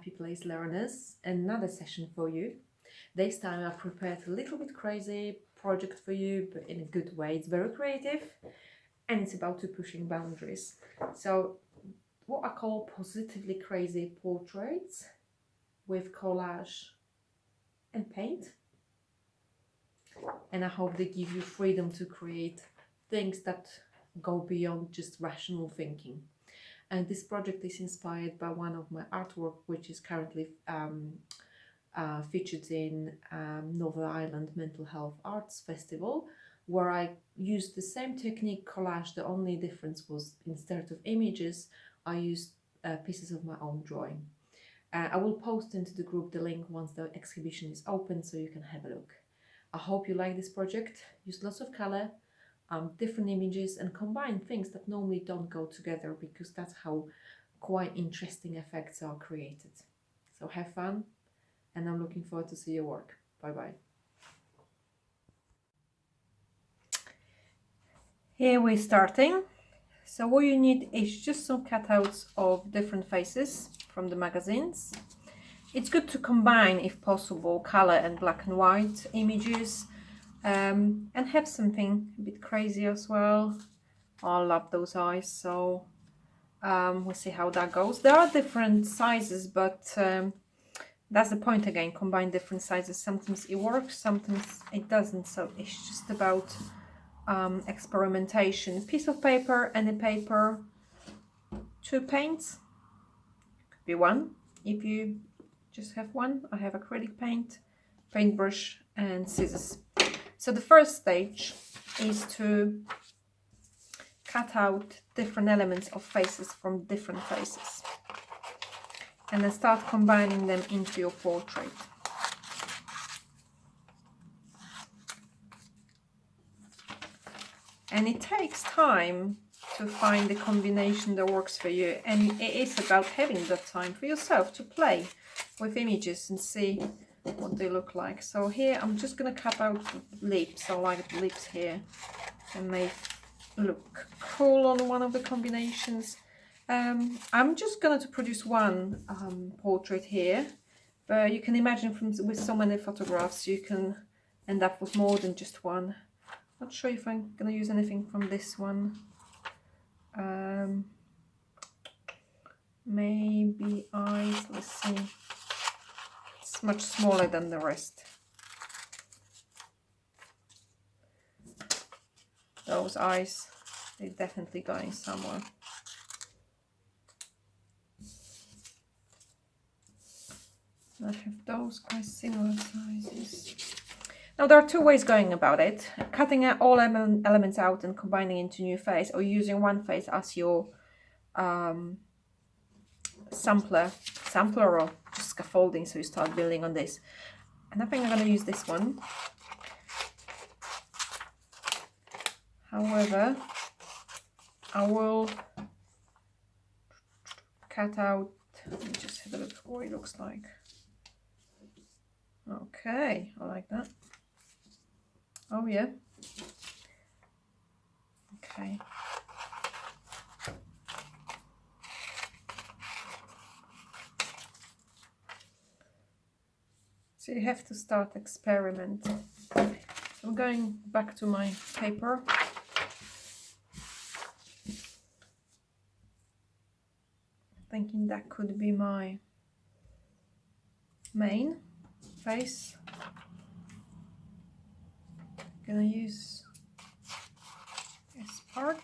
Happy Place learners, another session for you. This time I prepared a little bit crazy project for you, but in a good way. It's very creative and it's about to pushing boundaries. So what I call positively crazy portraits with collage and paint. And I hope they give you freedom to create things that go beyond just rational thinking. And this project is inspired by one of my artwork, which is currently featured in Northern Ireland Mental Health Arts Festival, where I used the same technique, collage. The only difference was instead of images, I used pieces of my own drawing. I will post into the group the link once the exhibition is open, so you can have a look. I hope you like this project. Use lots of color, different images, and combine things that normally don't go together, because that's how quite interesting effects are created. So have fun, and I'm looking forward to see your work. Bye bye. Here we're starting. So what you need is just some cutouts of different faces from the magazines. It's good to combine, if possible, color and black and white images, and have something a bit crazy as well. I love those eyes, so we'll see how that goes. There are different sizes, but that's the point again, combine different sizes. Sometimes it works, sometimes it doesn't, so it's just about experimentation. Piece of paper, any paper, 2 paints, could be 1 if you just have 1. I have acrylic paint, paintbrush and scissors. So the first stage is to cut out different elements of faces from different faces, and then start combining them into your portrait. And it takes time to find the combination that works for you, and it is about having that time for yourself to play with images and see what they look like. So here I'm just going to cut out lips. I like the lips here, and they look cool on one of the combinations. I'm just going to produce one portrait here, but you can imagine with so many photographs you can end up with more than just one. Not sure if I'm going to use anything from this one. Maybe eyes, let's see. It's much smaller than the rest. Those eyes, they're definitely going somewhere. I have those quite similar sizes. Now there are 2 ways going about it: cutting out all elements out and combining into new face, or using one face as your sampler, or just scaffolding, so you start building on this. And I think I'm going to use this one. However, I will cut out, let me just have a look what it looks like. Okay, I like that. Oh yeah. Okay. So you have to start experimenting. I'm going back to my paper. Thinking that could be my main face. Gonna use this part.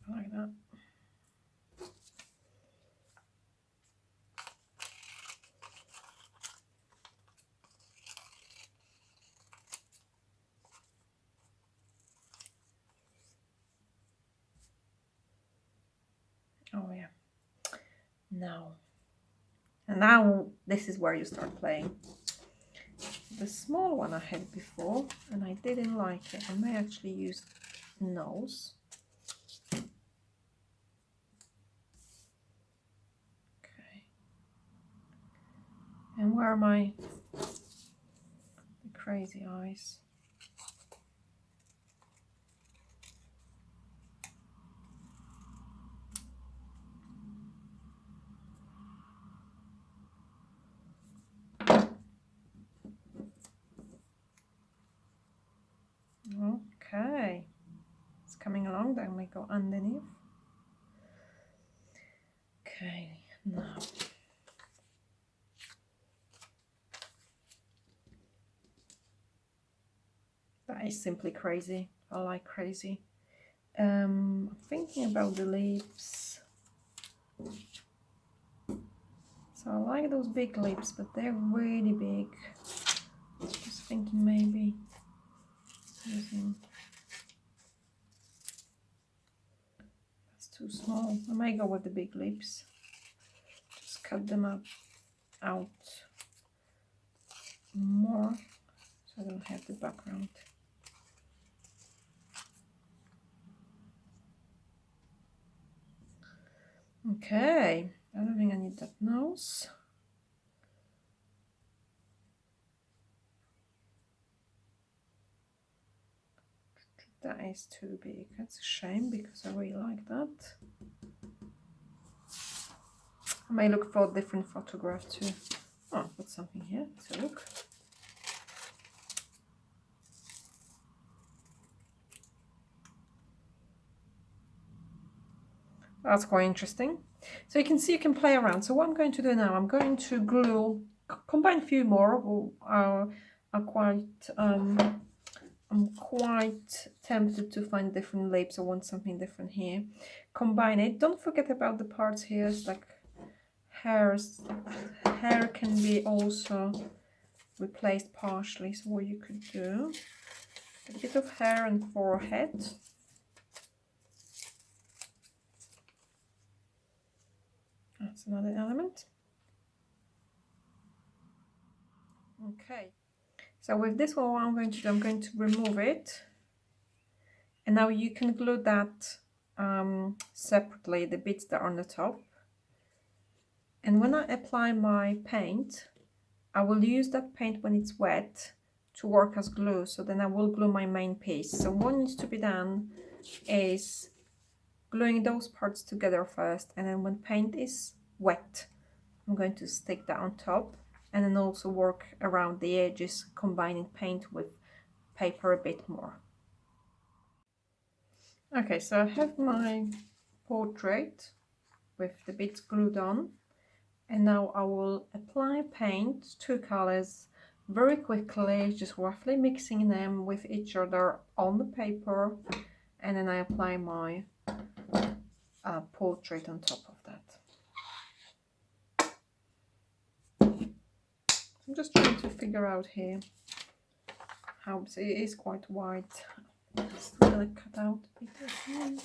Like that. Oh yeah. Now this is where you start playing. The small one I had before, and I didn't like it. I may actually use nose. Okay. And where are my crazy eyes? Okay, it's coming along. Then we go underneath. Okay, now that is simply crazy. I like crazy. I'm thinking about the leaves. So I like those big leaves, but they're really big. Just thinking maybe using, that's too small. I may go with the big leaves. Just cut them out more so I don't have the background. Okay, I don't think I need that nose. That is too big. That's a shame because I really like that. I may look for a different photograph too. Oh, put something here. Let's look. That's quite interesting. So you can see you can play around. So what I'm going to do now, I'm going to glue, combine a few more. I'm quite tempted to find different leaves. I want something different here. Combine it. Don't forget about the parts here. It's like hairs. Hair can be also replaced partially. So what you could do, a bit of hair and forehead. That's another element. Okay. So with this one, what I'm going to do, I'm going to remove it. And now you can glue that separately, the bits that are on the top. And when I apply my paint, I will use that paint when it's wet to work as glue. So then I will glue my main piece. So what needs to be done is gluing those parts together first. And then when paint is wet, I'm going to stick that on top. And then also work around the edges, combining paint with paper a bit more. Okay, so I have my portrait with the bits glued on, and now I will apply paint, two colors, very quickly, just roughly mixing them with each other on the paper, and then I apply my portrait on top of that. I'm just trying to figure out here how it is quite wide. I'm still gonna cut out a bit of here.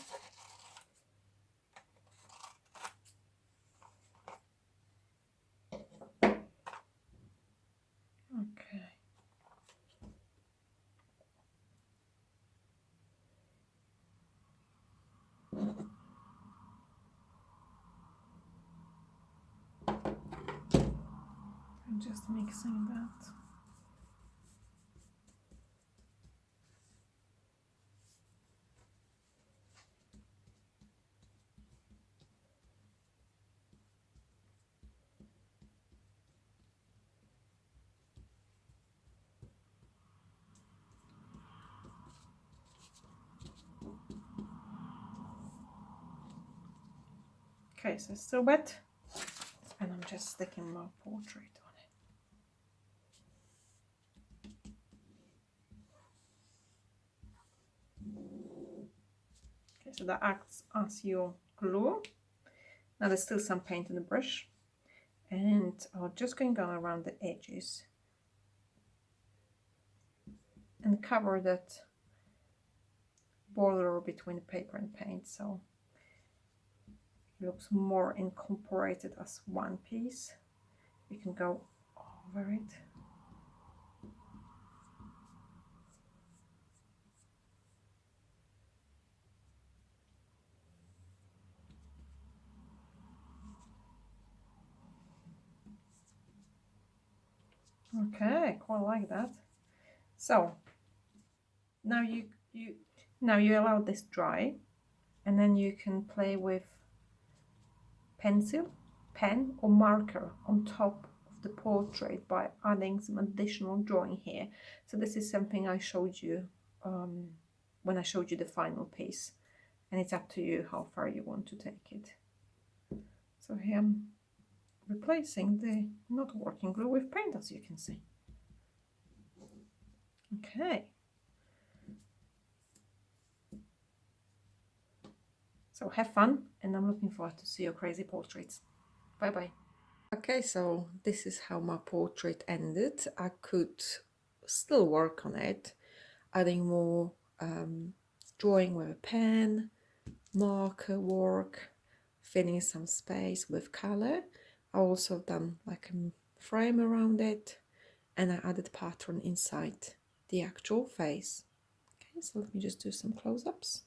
Okay. I'm just mixing that. Okay, so it's still wet, and I'm just sticking my portrait on it. Okay, so that acts as your glue. Now there's still some paint in the brush, and I'm just going down around the edges and cover that border between the paper and paint, so it looks more incorporated as one piece. You can go over it. Okay, quite like that. So now you allow this dry, and then you can play with pencil, pen or marker on top of the portrait by adding some additional drawing here. So this is something I showed you when I showed you the final piece, and it's up to you how far you want to take it. So here I'm replacing the not working glue with paint, as you can see. Okay. So have fun, and I'm looking forward to see your crazy portraits. Bye bye. Okay, so this is how my portrait ended. I could still work on it, adding more drawing with a pen, marker work, filling some space with color. I also done like a frame around it, and I added pattern inside the actual face. Okay, so let me just do some close-ups.